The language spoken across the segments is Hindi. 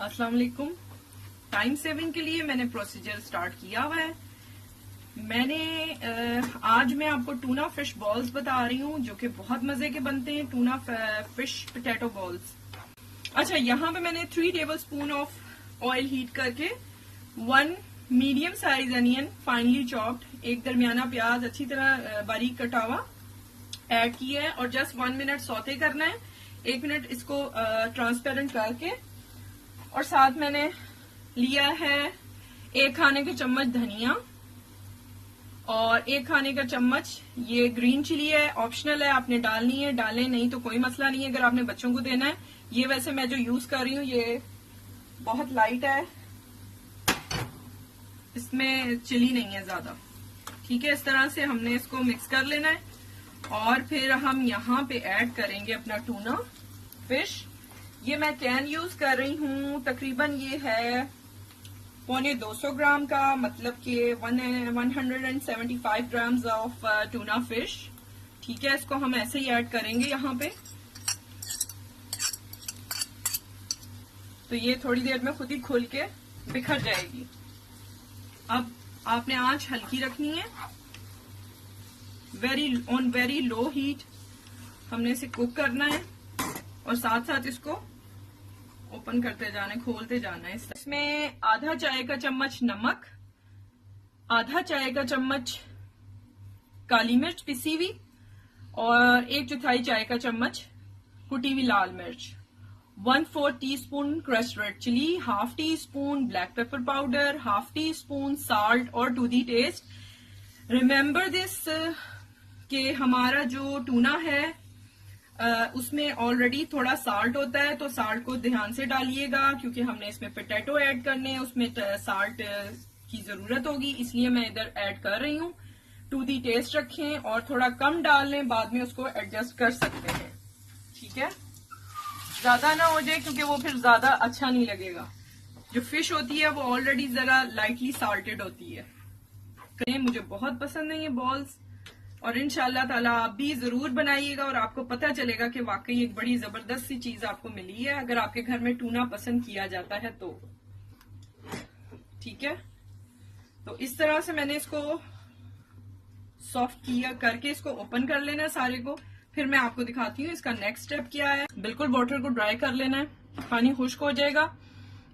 अस्सलाम वालेकुम। टाइम सेविंग के लिए मैंने प्रोसीजर स्टार्ट किया हुआ है। आज मैं आपको टूना फिश बॉल्स बता रही हूँ जो कि बहुत मजे के बनते हैं, टूना फिश पोटैटो बॉल्स। अच्छा, यहाँ पे मैंने 3 table spoon of oil heat करके 1 medium size onion finally chopped, एक दरमियाना प्याज अच्छी तरह बारीक कटा हुआ ऐड किया है और जस्ट 1 मिनट सौते करना है। 1 मिनट इसको ट्रांसपेरेंट करके, और साथ मैंने लिया है 1 खाने का चम्मच धनिया और 1 खाने का चम्मच ये ग्रीन चिली है। ऑप्शनल है, आपने डालनी है डालें, नहीं तो कोई मसला नहीं है अगर आपने बच्चों को देना है। ये वैसे मैं जो यूज कर रही हूँ ये बहुत लाइट है, इसमें चिली नहीं है ज्यादा। ठीक है, इस तरह से हमने इसको मिक्स कर लेना है और फिर हम यहाँ पे ऐड करेंगे अपना टूना फिश। ये मैं कैन यूज कर रही हूँ, तकरीबन ये है 250 ग्राम का, मतलब कि 175 ग्राम्स ऑफ टूना फिश। ठीक है, इसको हम ऐसे ही ऐड करेंगे यहाँ पे। तो ये थोड़ी देर में खुद ही खुल के बिखर जाएगी। अब आपने आंच हल्की रखनी है, ऑन वेरी लो हीट हमने इसे कुक करना है और साथ साथ इसको ओपन करते जाना है, खोलते जाना है। इसमें आधा चाय का चम्मच नमक, आधा चाय का चम्मच काली मिर्च पिसी हुई और 1/4 चाय का चम्मच कुटी हुई लाल मिर्च, 1/4 teaspoon crushed red chilli, 1/2 teaspoon black pepper powder, 1/2 teaspoon salt और to the taste. Remember this कि हमारा जो टूना है उसमें ऑलरेडी थोड़ा साल्ट होता है, तो साल्ट को ध्यान से डालिएगा क्योंकि हमने इसमें पोटैटो ऐड करने हैं, उसमें साल्ट की जरूरत होगी, इसलिए मैं इधर ऐड कर रही हूँ। टू दी टेस्ट रखें और थोड़ा कम डाल लें, बाद में उसको एडजस्ट कर सकते हैं। ठीक है, ज्यादा ना हो जाए क्योंकि वो फिर ज्यादा अच्छा नहीं लगेगा। जो फिश होती है वो ऑलरेडी जरा लाइटली साल्टेड होती है। मुझे बहुत पसंद है ये बॉल्स और इंशाल्लाह ताला आप भी जरूर बनाइएगा और आपको पता चलेगा कि वाकई एक बड़ी जबरदस्त सी चीज आपको मिली है अगर आपके घर में टूना पसंद किया जाता है तो। ठीक है, तो इस तरह से मैंने इसको सॉफ्ट किया करके इसको ओपन कर लेना है सारे को। फिर मैं आपको दिखाती हूँ इसका नेक्स्ट स्टेप क्या है। बिल्कुल वाटर को ड्राई कर लेना है, पानी खुश्क हो जाएगा।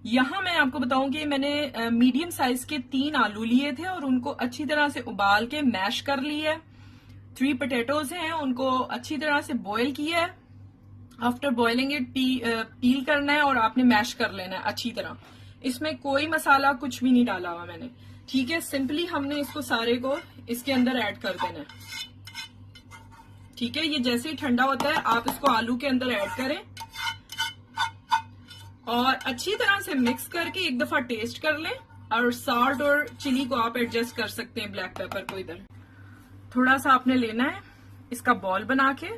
यहाँ मैं आपको बताऊं कि मैंने मीडियम साइज के 3 आलू लिए थे और उनको अच्छी तरह से उबाल के मैश कर लिया है। 3 पोटैटोज हैं, उनको अच्छी तरह से बॉईल किया है। आफ्टर बॉइलिंग इट पील करना है और आपने मैश कर लेना है अच्छी तरह। इसमें कोई मसाला कुछ भी नहीं डाला हुआ मैंने। ठीक है, सिंपली हमने इसको सारे को इसके अंदर ऐड कर देना है। ठीक है, ये जैसे ही ठंडा होता है आप इसको आलू के अंदर ऐड करें और अच्छी तरह से मिक्स करके एक दफा टेस्ट कर लें और साल्ट और चिली को आप एडजस्ट कर सकते हैं, ब्लैक पेपर को इधर थोड़ा सा आपने लेना है। इसका बॉल बना के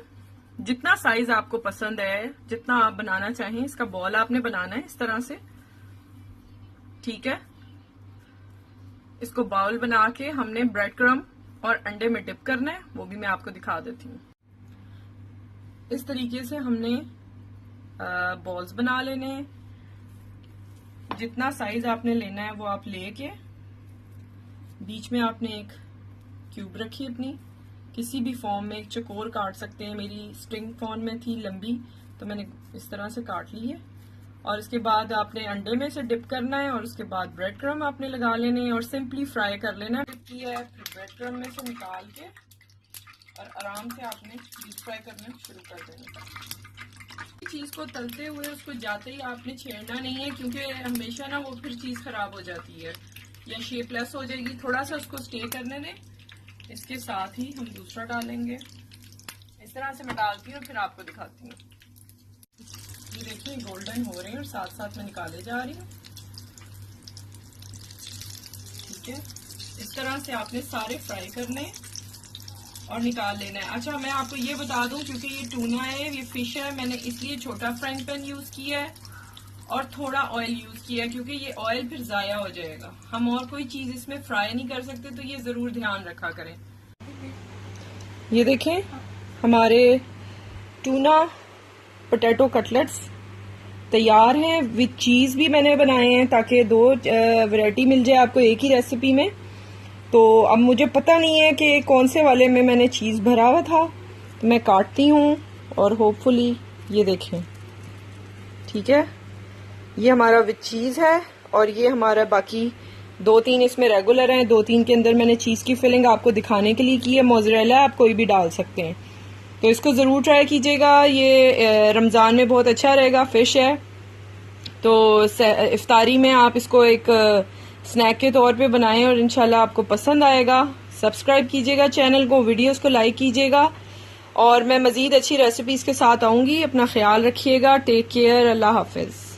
जितना साइज आपको पसंद है, जितना आप बनाना चाहें, इसका बॉल आपने बनाना है इस तरह से। ठीक है, इसको बाउल बना के हमने ब्रेड क्रम्ब और अंडे में डिप करना है, वो भी मैं आपको दिखा देती हूँ। इस तरीके से हमने बॉल्स बना लेने हैं। जितना साइज आपने लेना है वो आप लेके बीच में आपने एक क्यूब रखी अपनी, किसी भी फॉर्म में एक चकोर काट सकते हैं। मेरी स्ट्रिंग फॉर्म में थी लंबी तो मैंने इस तरह से काट ली है और इसके बाद आपने अंडे में से डिप करना है और उसके बाद ब्रेड क्रम्ब आपने लगा लेने हैं और सिंपली फ्राई कर लेना है। डिप किया है, फिर ब्रेड क्रम्ब में से निकाल के और आराम से आपने डीप फ्राई करना शुरू कर देना। चीज को तलते हुए उसको जाते ही आपने छेड़ना नहीं है क्योंकि हमेशा ना वो फिर चीज खराब हो जाती है या शेपलेस हो जाएगी। थोड़ा सा उसको स्टे करने दें। इसके साथ ही हम दूसरा डालेंगे। इस तरह से मैं डालती हूँ फिर आपको दिखाती हूँ। ये देखिए गोल्डन हो रहे हैं और साथ साथ मैं निकाले जा रही हूँ। ठीक है, इस तरह से आपने सारे फ्राई करने और निकाल लेना है। अच्छा, मैं आपको ये बता दूं क्योंकि ये टूना है, ये फिश है, मैंने इसलिए छोटा फ्राइंग पैन यूज किया है और थोड़ा ऑयल यूज किया है क्योंकि ये ऑयल फिर जाया हो जाएगा। हम और कोई चीज इसमें फ्राई नहीं कर सकते, तो ये जरूर ध्यान रखा करें। ये देखें हमारे टूना पोटैटो कटलेट्स तैयार हैं। विद चीज़ भी मैंने बनाए हैं ताकि 2 वैरायटी मिल जाए आपको एक ही रेसिपी में। तो अब मुझे पता नहीं है कि कौन से वाले में मैंने चीज़ भरा हुआ था, तो मैं काटती हूँ और होपफुली ये देखें, ठीक है। ये हमारा विद चीज़ है और ये हमारा बाकी 2-3 इसमें रेगुलर हैं। 2-3 के अंदर मैंने चीज़ की फिलिंग आपको दिखाने के लिए की है। मोज़रेला आप कोई भी डाल सकते हैं, तो इसको ज़रूर ट्राई कीजिएगा। ये रमज़ान में बहुत अच्छा रहेगा। फ़िश है तो इफ्तारी में आप इसको एक स्नैक के तौर पे बनाएं और इंशाल्लाह आपको पसंद आएगा। सब्सक्राइब कीजिएगा चैनल को, वीडियोस को लाइक कीजिएगा और मैं मज़ीद अच्छी रेसिपीज़ के साथ आऊँगी। अपना ख्याल रखिएगा। Take care. अल्लाह हाफिज़।